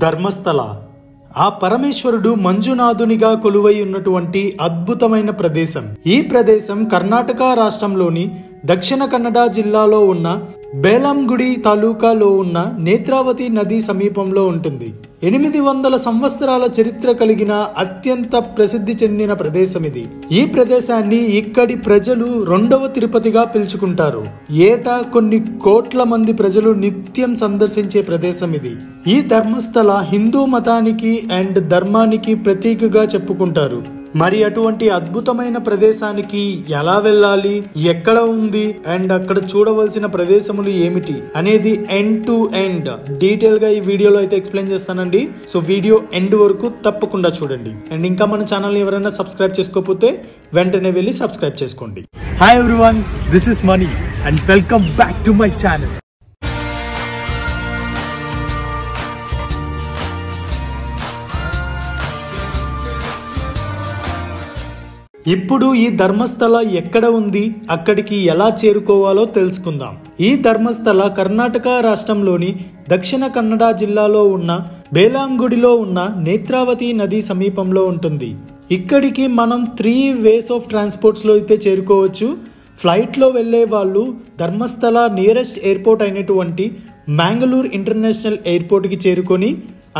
ధర్మస్థల ఆ పరమేశ్వరుడు మంజునాథునిగా కొలువై ఉన్నటువంటి అద్భుతమైన ప్రదేశం. ఈ ప్రదేశం కర్ణాటక రాష్ట్రంలోని దక్షిణ కన్నడ జిల్లాలో ఉన్న బేలంగుడి తాలూకాలో ఉన్న నేత్రావతి నది సమీపంలో ఉంటుంది. 800 సంవత్సరాల చరిత్ర కలిగిన అత్యంత ప్రసిద్ధి చెందిన ప్రదేశం ఇది. ఈ ప్రదేశాన్ని ఇక్కడి ప్రజలు రెండవ తిరుపతిగా పిలుచుకుంటారు. ఏటా కొన్ని కోట్ల మంది ప్రజలు నిత్యం సందర్శించే ప్రదేశం ఇది. ఈ ధర్మస్థల హిందూ మతానికి అండ్ ధర్మానికి ప్రతీకగా చెప్పుకుంటారు. మరి అటువంటి అద్భుతమైన ప్రదేశానికి ఎలా వెళ్ళాలి, ఎక్కడ ఉంది అండ్ అక్కడ చూడవలసిన ప్రదేశములు ఏమిటి అనేది ఎండ్ టు ఎండ్ డీటెయిల్ గా ఈ వీడియోలో అయితే ఎక్స్ప్లెయిన్ చేస్తానండి. సో వీడియో ఎండ్ వరకు తప్పకుండా చూడండి. అండ్ ఇంకా మన ఛానల్ ని ఎవరైనా సబ్స్క్రైబ్ చేసుకోకపోతే వెంటనే వెళ్ళి సబ్స్క్రైబ్ చేసుకోండి. Hi everyone, this is money and welcome back to my channel. ఇప్పుడు ఈ ధర్మస్థల ఎక్కడ ఉంది, అక్కడికి ఎలా చేరుకోవాలో తెలుసుకుందాం. ఈ ధర్మస్థల కర్ణాటక రాష్ట్రంలోని దక్షిణ కన్నడ జిల్లాలో ఉన్న బేలాంగుడిలో ఉన్న నేత్రావతి నది సమీపంలో ఉంటుంది. ఇక్కడికి మనం 3 వేస్ ఆఫ్ ట్రాన్స్పోర్ట్స్ లో అయితే చేరుకోవచ్చు. ఫ్లైట్ లో వెళ్లే వాళ్ళు ధర్మస్థల నియరెస్ట్ ఎయిర్పోర్ట్ అయినటువంటి మ్యాంగళూరు ఇంటర్నేషనల్ ఎయిర్పోర్ట్ కి చేరుకొని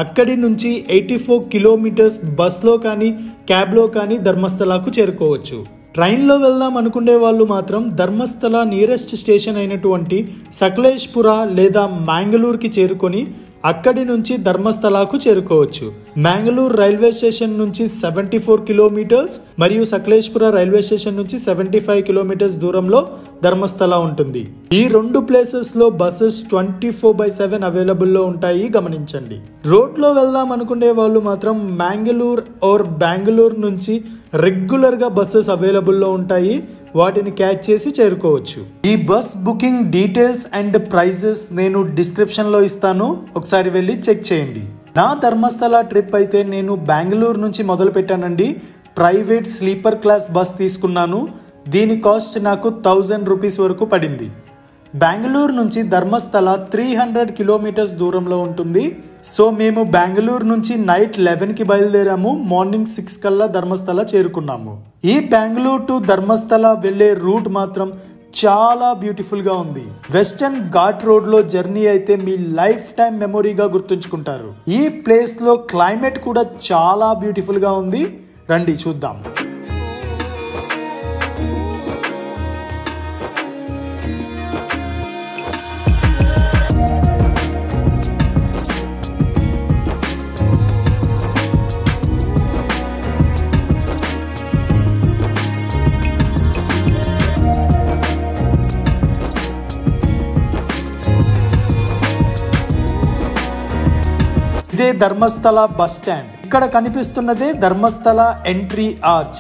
అక్కడి నుంచి 84 కిలోమీటర్స్ బస్లో కానీ క్యాబ్లో కానీ ధర్మస్థలకు చేరుకోవచ్చు. ట్రైన్లో వెళ్దాం అనుకునే వాళ్ళు మాత్రం ధర్మస్థల నియరెస్ట్ స్టేషన్ అయినటువంటి సకలేష్పుర లేదా మ్యాంగళూరుకి చేరుకొని అక్కడి నుంచి ధర్మస్థలకు చేరుకోవచ్చు. మ్యాంగళూరు రైల్వే స్టేషన్ నుంచి 74 కిలోమీటర్స్ మరియు సకలేష్పుర రైల్వే స్టేషన్ నుంచి 75 కిలోమీటర్స్ దూరంలో ధర్మస్థల ఉంటుంది. ఈ 2 ప్లేసెస్ లో బస్సెస్ 24/7 అవైలబుల్ లో ఉంటాయి, గమనించండి. రోడ్ లో వెళ్దాం అనుకునే వాళ్ళు మాత్రం మ్యాంగళూరు ఆర్ బెంగళూరు నుంచి రెగ్యులర్ గా బస్సెస్ అవైలబుల్ లో ఉంటాయి, వాటిని క్యాచ్ చేసి చేరుకోవచ్చు. ఈ bus booking details and prices నేను డిస్క్రిప్షన్ లో ఇస్తాను, ఒకసారి వెళ్ళి చెక్ చేయండి. నా ధర్మస్థల ట్రిప్ అయితే నేను బెంగళూరు నుంచి మొదలు పెట్టానండి. ప్రైవేట్ స్లీపర్ క్లాస్ బస్ తీసుకున్నాను. దీని కాస్ట్ నాకు 1000 రూపీస్ వరకు పడింది. బెంగళూరు నుంచి ధర్మస్థల 300 కిలోమీటర్స్ దూరంలో ఉంటుంది. సో మేము బెంగళూరు నుంచి నైట్ 11కి బయలుదేరాము. మార్నింగ్ 6 కల్లా ధర్మస్థల చేరుకున్నాము. ఈ బెంగళూరు టు ధర్మస్థల వెళ్లే రూట్ మాత్రం చాలా బ్యూటిఫుల్ గా ఉంది. వెస్టర్న్ ఘాట్ రోడ్ లో జర్నీ అయితే మీ లైఫ్ టైం మెమొరీగా గుర్తుంచుకుంటారు. ఈ ప్లేస్ లో క్లైమేట్ కూడా చాలా బ్యూటిఫుల్ గా ఉంది. రండి చూద్దాం. ఇదే ధర్మస్థల బస్ స్టాండ్. ఇక్కడ కనిపిస్తున్నదే ధర్మస్థల ఎంట్రీ ఆర్చ్.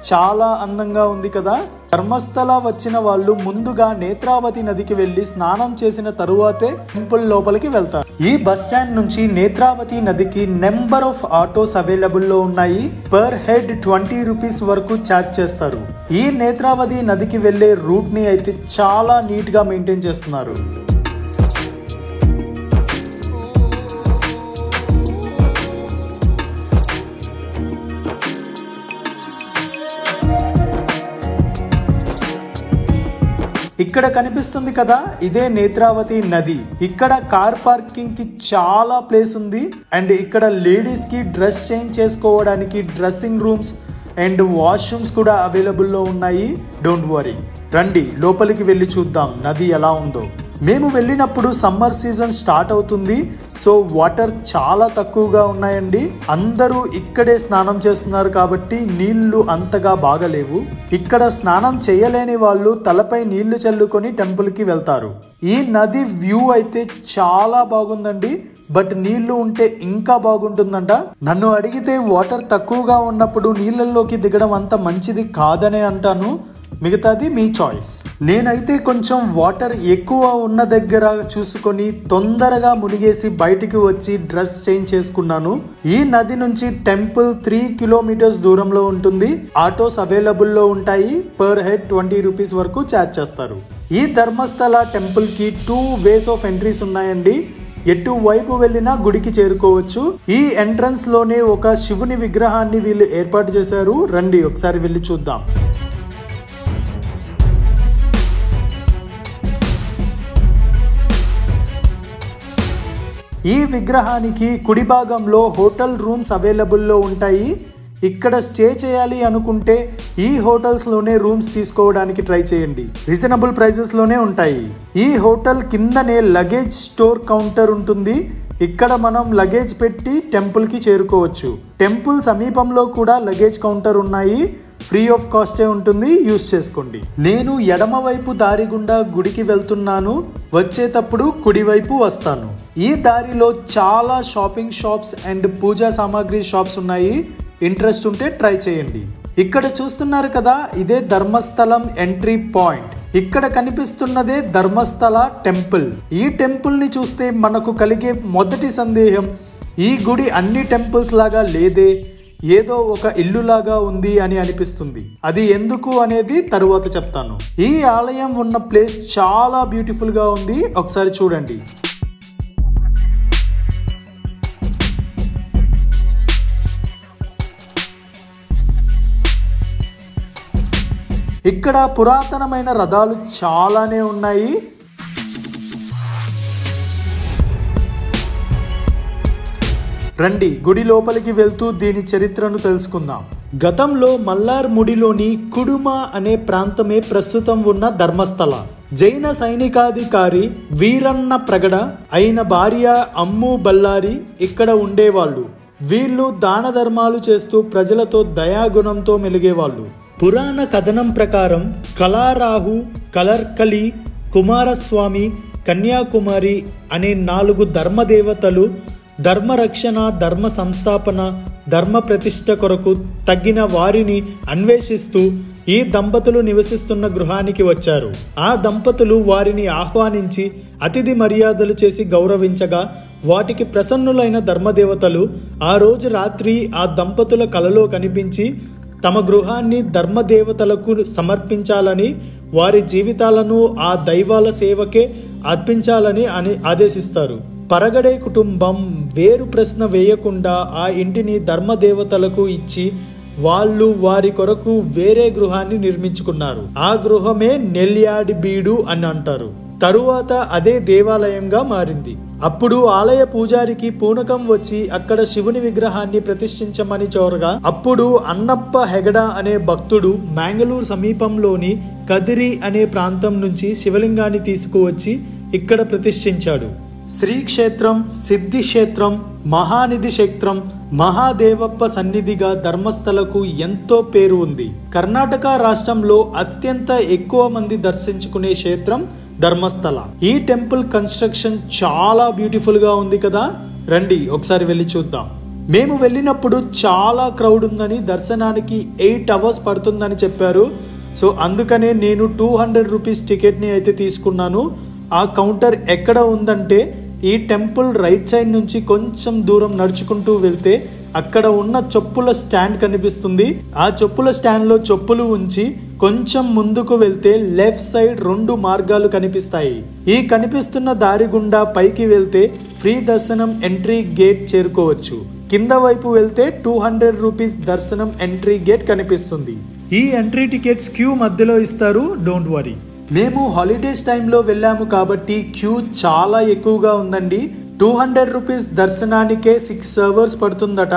చాలా అందంగా ఉంది కదా. ధర్మస్థల వచ్చిన వాళ్ళు ముందుగా నేత్రావతి నదికి వెళ్లి స్నానం చేసిన తరువాతే టెంపుల్ లోపలికి వెళ్తారు. ఈ బస్ స్టాండ్ నుంచి నేత్రావతి నదికి నెంబర్ ఆఫ్ ఆటోస్ అవైలబుల్ లో ఉన్నాయి. పర్ హెడ్ 20 రూపీస్ వరకు ఛార్జ్ చేస్తారు. ఈ నేత్రావతి నదికి వెళ్లే రూట్ ని అయితే చాలా నీట్ గా మెయింటైన్ చేస్తున్నారు. ఇక్కడ కనిపిస్తుంది కదా, ఇదే నేత్రావతి నది. ఇక్కడ కార్ పార్కింగ్ కి చాలా ప్లేస్ ఉంది. అండ్ ఇక్కడ లేడీస్ కి డ్రెస్ చేంజ్ చేసుకోవడానికి డ్రెస్సింగ్ రూమ్స్ అండ్ వాష్రూమ్స్ కూడా అవైలబుల్ లో ఉన్నాయి. డోంట్ వరీ, రండి లోపలికి వెళ్ళి చూద్దాం నది ఎలా ఉందో. మేము వెళ్ళినప్పుడు సమ్మర్ సీజన్ స్టార్ట్ అవుతుంది. సో వాటర్ చాలా తక్కువగా ఉన్నాయండి. అందరూ ఇక్కడే స్నానం చేస్తున్నారు కాబట్టి నీళ్లు అంతగా బాగలేవు. ఇక్కడ స్నానం చేయలేని వాళ్ళు తలపై నీళ్లు చల్లుకొని టెంపుల్ కి వెళ్తారు. ఈ నది వ్యూ అయితే చాలా బాగుందండి. బట్ నీళ్లు ఉంటే ఇంకా బాగుంటుందంట. నన్ను అడిగితే వాటర్ తక్కువగా ఉన్నప్పుడు నీళ్ళల్లోకి దిగడం అంత మంచిది కాదనే అంటాను. మిగతాది మీ చాయిస్. నేనైతే కొంచెం వాటర్ ఎక్కువ ఉన్న దగ్గర చూసుకొని తొందరగా మునిగేసి బయటికి వచ్చి డ్రెస్ చేంజ్ చేసుకున్నాను. ఈ నది నుంచి టెంపుల్ 3 కిలోమీటర్స్ దూరంలో ఉంటుంది. ఆటోస్ అవైలబుల్ లో ఉంటాయి. పర్ హెడ్ 20 రూపీస్ వరకు ఛార్జ్ చేస్తారు. ఈ ధర్మస్థల టెంపుల్ కి 2 వేస్ ఆఫ్ ఎంట్రీస్ ఉన్నాయండి. ఎటువైపు వెళ్ళినా గుడికి చేరుకోవచ్చు. ఈ ఎంట్రన్స్ లోనే ఒక శివుని విగ్రహాన్ని వీళ్ళు ఏర్పాటు చేశారు. రండి ఒకసారి వెళ్ళి చూద్దాం. ఈ విగ్రహానికి కుడి భాగంలో హోటల్ రూమ్స్ అవైలబుల్లో ఉంటాయి. ఇక్కడ స్టే చేయాలి అనుకుంటే ఈ హోటల్స్లోనే రూమ్స్ తీసుకోవడానికి ట్రై చేయండి. రీజనబుల్ ప్రైసెస్లోనే ఉంటాయి. ఈ హోటల్ కిందనే లగేజ్ స్టోర్ కౌంటర్ ఉంటుంది. ఇక్కడ మనం లగేజ్ పెట్టి టెంపుల్కి చేరుకోవచ్చు. టెంపుల్ సమీపంలో కూడా లగేజ్ కౌంటర్ ఉన్నాయి. ఫ్రీ ఆఫ్ కాస్టే ఉంటుంది, యూస్ చేసుకోండి. నేను ఎడమ వైపు దారి గుండా గుడికి వెళ్తున్నాను. వచ్చేటప్పుడు కుడివైపు వస్తాను. ఈ దారిలో చాలా షాపింగ్ షాప్స్ అండ్ పూజా సామాగ్రి షాప్స్ ఉన్నాయి. ఇంట్రెస్ట్ ఉంటే ట్రై చేయండి. ఇక్కడ చూస్తున్నారు కదా, ఇదే ధర్మస్థలం ఎంట్రీ పాయింట్. ఇక్కడ కనిపిస్తున్నదే ధర్మస్థల టెంపుల్. ఈ టెంపుల్ ని చూస్తే మనకు కలిగే మొదటి సందేహం, ఈ గుడి అన్ని టెంపుల్స్ లాగా లేదే, ఏదో ఒక ఇల్లు లాగా ఉంది అని అనిపిస్తుంది. అది ఎందుకు అనేది తరువాత చెప్తాను. ఈ ఆలయం ఉన్న ప్లేస్ చాలా బ్యూటిఫుల్ గా ఉంది. ఒకసారి చూడండి. ఇక్కడ పురాతనమైన రథాలు చాలానే ఉన్నాయి. రండి గుడి లోపలికి వెళ్తూ దీని చరిత్రను తెలుసుకుందాం. గతంలో మల్లార్ముడిలోని కుడుమ అనే ప్రాంతమే ప్రస్తుతం ఉన్న ధర్మస్థల. జైన సైనికాధికారి వీరన్న ప్రగడ అయిన భార్య అమ్ము బల్లారి ఇక్కడ ఉండేవాళ్ళు. వీళ్ళు దాన ధర్మాలు చేస్తూ ప్రజలతో దయాగుణంతో మెలిగేవాళ్ళు. పురాణ కథనం ప్రకారం కలారాహు, కలర్కలి, కుమారస్వామి, కన్యాకుమారి అనే 4 ధర్మదేవతలు ధర్మరక్షణ, ధర్మ సంస్థాపన, ధర్మ ప్రతిష్ఠ కొరకు తగ్గిన వారిని అన్వేషిస్తూ ఈ దంపతులు నివసిస్తున్న గృహానికి వచ్చారు. ఆ దంపతులు వారిని ఆహ్వానించి అతిథి మర్యాదలు చేసి గౌరవించగా వాటికి ప్రసన్నులైన ధర్మదేవతలు ఆ రోజు రాత్రి ఆ దంపతుల కలలో కనిపించి తమ గృహాన్ని ధర్మదేవతలకు సమర్పించాలని, వారి జీవితాలను ఆ దైవాల సేవకే అర్పించాలని ఆదేశిస్తారు. పరగడే కుటుంబం వేరు ప్రశ్న వేయకుండా ఆ ఇంటిని ధర్మదేవతలకు ఇచ్చి వాళ్ళు వారి కొరకు వేరే గృహాన్ని నిర్మించుకున్నారు. ఆ గృహమే నెల్యాడి బీడు అని అంటారు. తరువాత అదే దేవాలయంగా మారింది. అప్పుడు ఆలయ పూజారికి పూనకం వచ్చి అక్కడ శివుని విగ్రహాన్ని ప్రతిష్ఠించమని కోరగా అప్పుడు అన్నప్ప హెగడ అనే భక్తుడు మ్యాంగళూరు సమీపంలోని కదిరి అనే ప్రాంతం నుంచి శివలింగాన్ని తీసుకువచ్చి ఇక్కడ ప్రతిష్ఠించాడు. శ్రీక్షేత్రం, సిద్ధిక్షేత్రం, మహానిధి క్షేత్రం, మహాదేవప్ప సన్నిధిగా ధర్మస్థలకు ఎంతో పేరు ఉంది. కర్ణాటక రాష్ట్రంలో అత్యంత ఎక్కువ మంది దర్శించుకునే క్షేత్రం ధర్మస్థల. ఈ టెంపుల్ కన్స్ట్రక్షన్ చాలా బ్యూటిఫుల్ గా ఉంది కదా. రండి ఒకసారి వెళ్ళి చూద్దాం. మేము వెళ్ళినప్పుడు చాలా క్రౌడ్ ఉందని, దర్శనానికి 8 hours పడుతుందని చెప్పారు. సో అందుకనే నేను 200 రూపీస్ టికెట్ ని అయితే తీసుకున్నాను. ఆ కౌంటర్ ఎక్కడ ఉందంటే ఈ టెంపుల్ రైట్ సైడ్ నుంచి కొంచెం దూరం నడుచుకుంటూ వెళ్తే అక్కడ ఉన్న చెప్పుల స్టాండ్ కనిపిస్తుంది. ఆ చెప్పుల స్టాండ్ లో చెప్పులు ఉంచి కొంచెం ముందుకు వెళ్తే లెఫ్ట్ సైడ్ 2 మార్గాలు కనిపిస్తాయి. ఈ కనిపిస్తున్న దారి గుండా పైకి వెళ్తే ఫ్రీ దర్శనం ఎంట్రీ గేట్ చేరుకోవచ్చు. కింద వైపు వెళ్తే 200 రూపీస్ దర్శనం ఎంట్రీ గేట్ కనిపిస్తుంది. ఈ ఎంట్రీ టికెట్స్ క్యూ మధ్యలో ఇస్తారు, డోంట్ వరీ. మేము హాలిడేస్ టైంలో వెళ్ళాము కాబట్టి క్యూ చాలా ఎక్కువగా ఉందండి. 200 రూపీస్ దర్శనానికే 6 hours పడుతుందట.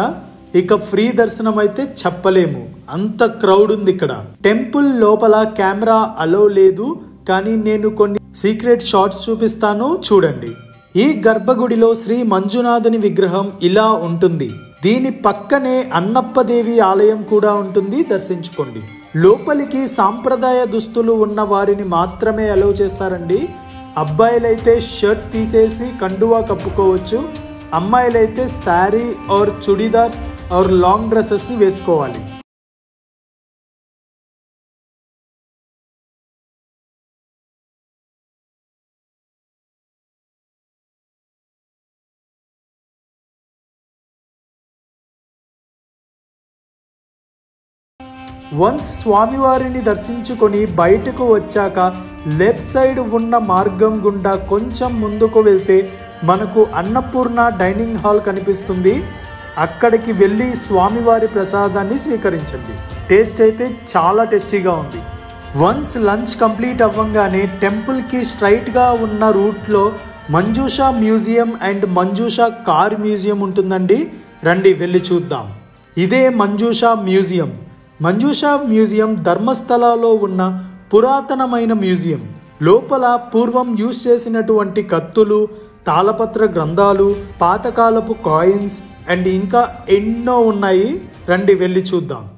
ఇక ఫ్రీ దర్శనం అయితే చెప్పలేము, అంత క్రౌడ్ ఉంది ఇక్కడ. టెంపుల్ లోపల కెమెరా అలో లేదు, కానీ నేను కొన్ని సీక్రెట్ షాట్స్ చూపిస్తాను, చూడండి. ఈ గర్భగుడిలో శ్రీ మంజునాథుని విగ్రహం ఇలా ఉంటుంది. దీని పక్కనే అన్నప్పదేవి ఆలయం కూడా ఉంటుంది, దర్శించుకోండి. లోపలికి సాంప్రదాయ దుస్తులు ఉన్న వారిని మాత్రమే అలౌ చేస్తారండి. అబ్బాయిలైతే షర్ట్ తీసేసి కండువా కప్పుకోవచ్చు. అమ్మాయిలైతే sari or churidar or long డ్రెస్సెస్ని వేసుకోవాలి. వన్స్ స్వామివారిని దర్శించుకొని బయటకు వచ్చాక లెఫ్ట్ సైడ్ ఉన్న మార్గం గుండా కొంచెం ముందుకు వెళ్తే మనకు అన్నపూర్ణ డైనింగ్ హాల్ కనిపిస్తుంది. అక్కడికి వెళ్ళి స్వామివారి ప్రసాదాన్ని స్వీకరించండి. టేస్ట్ అయితే చాలా టేస్టీగా ఉంది. వన్స్ లంచ్ కంప్లీట్ అవ్వంగానే టెంపుల్కి స్ట్రైట్గా ఉన్న రూట్లో మంజూషా మ్యూజియం అండ్ మంజూషా కార్ మ్యూజియం ఉంటుందండి. రండి వెళ్ళి చూద్దాం. ఇదే మంజూషా మ్యూజియం. మంజూషా మ్యూజియం ధర్మస్థలలో ఉన్న పురాతనమైన మ్యూజియం. లోపల పూర్వం యూజ్ చేసినటువంటి కత్తులు, తాళపత్ర గ్రంథాలు, పాతకాలపు కాయిన్స్ అండ్ ఇంకా ఎన్నో ఉన్నాయి. రండి వెళ్ళి చూద్దాం.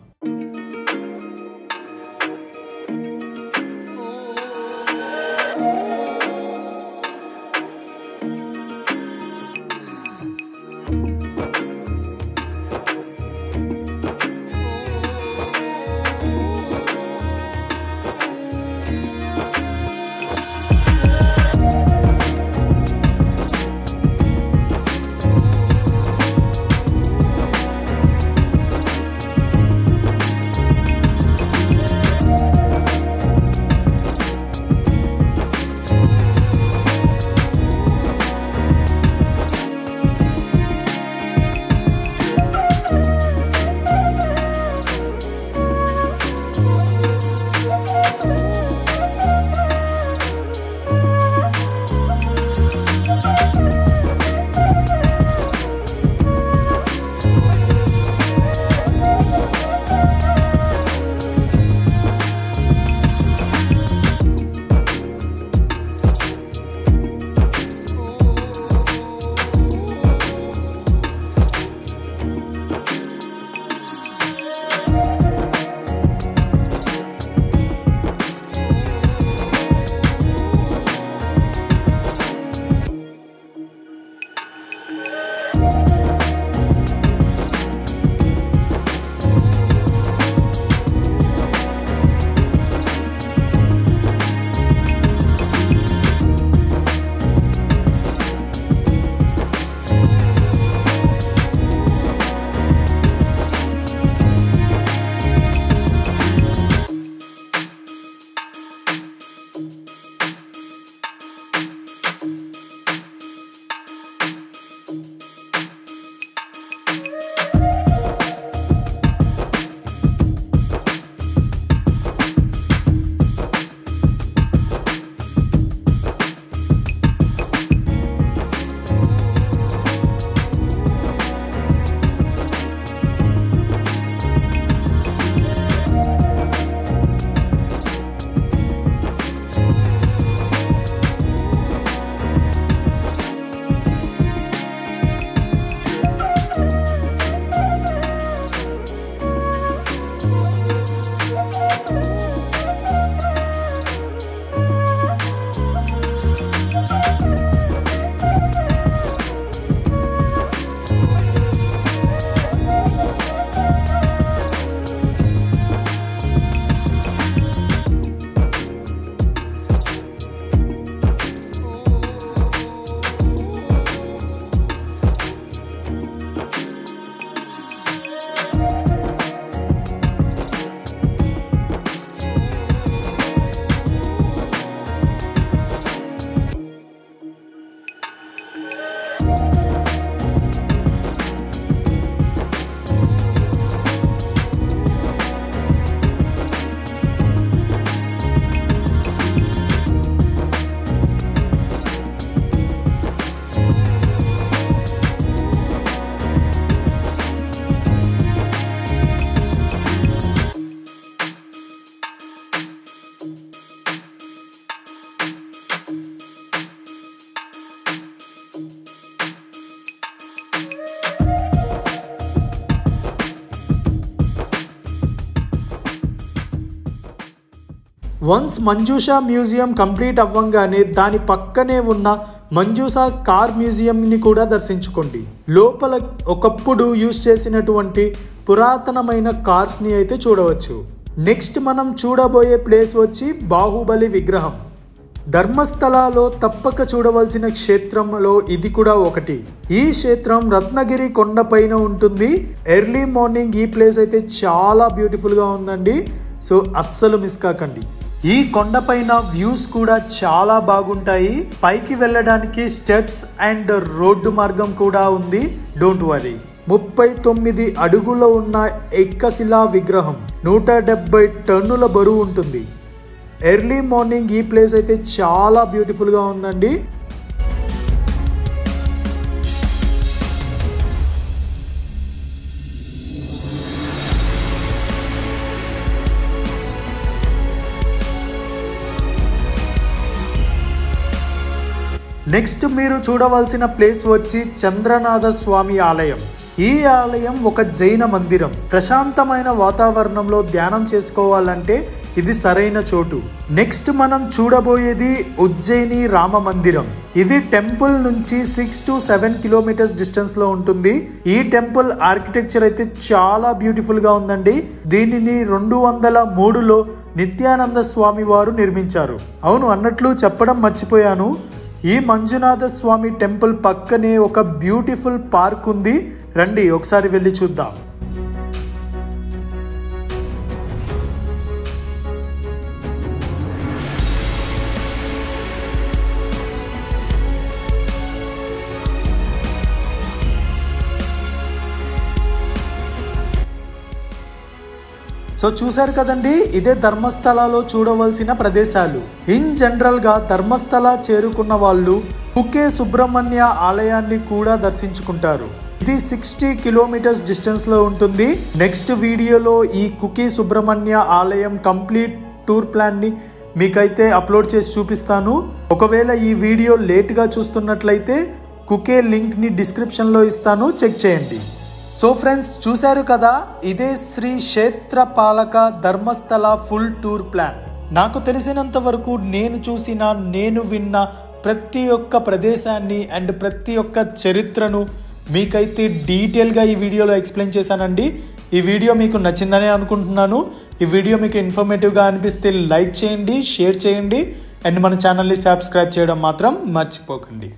వన్స్ మంజూషా మ్యూజియం కంప్లీట్ అవ్వంగానే దాని పక్కనే ఉన్న మంజూషా కార్ మ్యూజియంని కూడా దర్శించుకోండి. లోపల ఒకప్పుడు యూజ్ చేసినటువంటి పురాతనమైన కార్స్ని అయితే చూడవచ్చు. నెక్స్ట్ మనం చూడబోయే ప్లేస్ వచ్చి బాహుబలి విగ్రహం. ధర్మస్థలలో తప్పక చూడవలసిన క్షేత్రంలో ఇది కూడా ఒకటి. ఈ క్షేత్రం రత్నగిరి కొండపైన ఉంటుంది. ఎర్లీ మార్నింగ్ ఈ ప్లేస్ అయితే చాలా బ్యూటిఫుల్గా ఉందండి. సో అస్సలు మిస్ కాకండి. ఈ కొండపైన వ్యూస్ కూడా చాలా బాగుంటాయి. పైకి వెళ్ళడానికి స్టెప్స్ అండ్ రోడ్డు మార్గం కూడా ఉంది. Don't worry. 39 అడుగుల ఉన్న ఏకశిలా విగ్రహం 170 టన్నుల బరువు ఉంటుంది. ఎర్లీ మార్నింగ్ ఈ ప్లేస్ అయితే చాలా బ్యూటిఫుల్గా ఉందండి. నెక్స్ట్ మీరు చూడవలసిన ప్లేస్ వచ్చి చంద్రనాథ స్వామి ఆలయం. ఈ ఆలయం ఒక జైన మందిరం. ప్రశాంతమైన వాతావరణంలో ధ్యానం చేసుకోవాలంటే ఇది సరైన చోటు. నెక్స్ట్ మనం చూడబోయేది ఉజ్జయిని రామ మందిరం. ఇది టెంపుల్ నుంచి 6 to 7 కిలోమీటర్స్ డిస్టెన్స్ లో ఉంటుంది. ఈ టెంపుల్ ఆర్కిటెక్చర్ అయితే చాలా బ్యూటిఫుల్ గా ఉందండి. దీనిని 203లో నిత్యానంద స్వామి వారు నిర్మించారు. అవును, అన్నట్లు చెప్పడం మర్చిపోయాను. ఈ మంజునాథ స్వామి టెంపుల్ పక్కనే ఒక బ్యూటిఫుల్ పార్క్ ఉంది. రండి ఒకసారి వెళ్ళి చూద్దాం. సో చూశారు కదండి, ఇదే ధర్మస్థలలో చూడవలసిన ప్రదేశాలు. ఇన్ జనరల్ గా ధర్మస్థల చేరుకున్న వాళ్ళు కుకే సుబ్రహ్మణ్య ఆలయాన్ని కూడా దర్శించుకుంటారు. ఇది 60 కిలోమీటర్స్ డిస్టెన్స్ లో ఉంటుంది. నెక్స్ట్ వీడియోలో ఈ కుకే సుబ్రహ్మణ్య ఆలయం కంప్లీట్ టూర్ ప్లాన్ ని మీకైతే అప్లోడ్ చేసి చూపిస్తాను. ఒకవేళ ఈ వీడియో లేట్ గా చూస్తున్నట్లయితే కుకే లింక్ ని డిస్క్రిప్షన్ లో ఇస్తాను, చెక్ చేయండి. సో ఫ్రెండ్స్, చూశారు కదా, ఇదే శ్రీ క్షేత్రపాలక ధర్మస్థల ఫుల్ టూర్ ప్లాన్. నాకు తెలిసినంత వరకు నేను చూసిన, నేను విన్న ప్రతి ఒక్క ప్రదేశాన్ని అండ్ ప్రతి ఒక్క చరిత్రను మీకైతే డీటెయిల్గా ఈ వీడియోలో ఎక్స్ప్లెయిన్ చేశానండి. ఈ వీడియో మీకు నచ్చిందనే అనుకుంటున్నాను. ఈ వీడియో మీకు ఇన్ఫర్మేటివ్గా అనిపిస్తే లైక్ చేయండి, షేర్ చేయండి అండ్ మన ఛానల్ని సబ్స్క్రైబ్ చేయడం మాత్రం మర్చిపోకండి.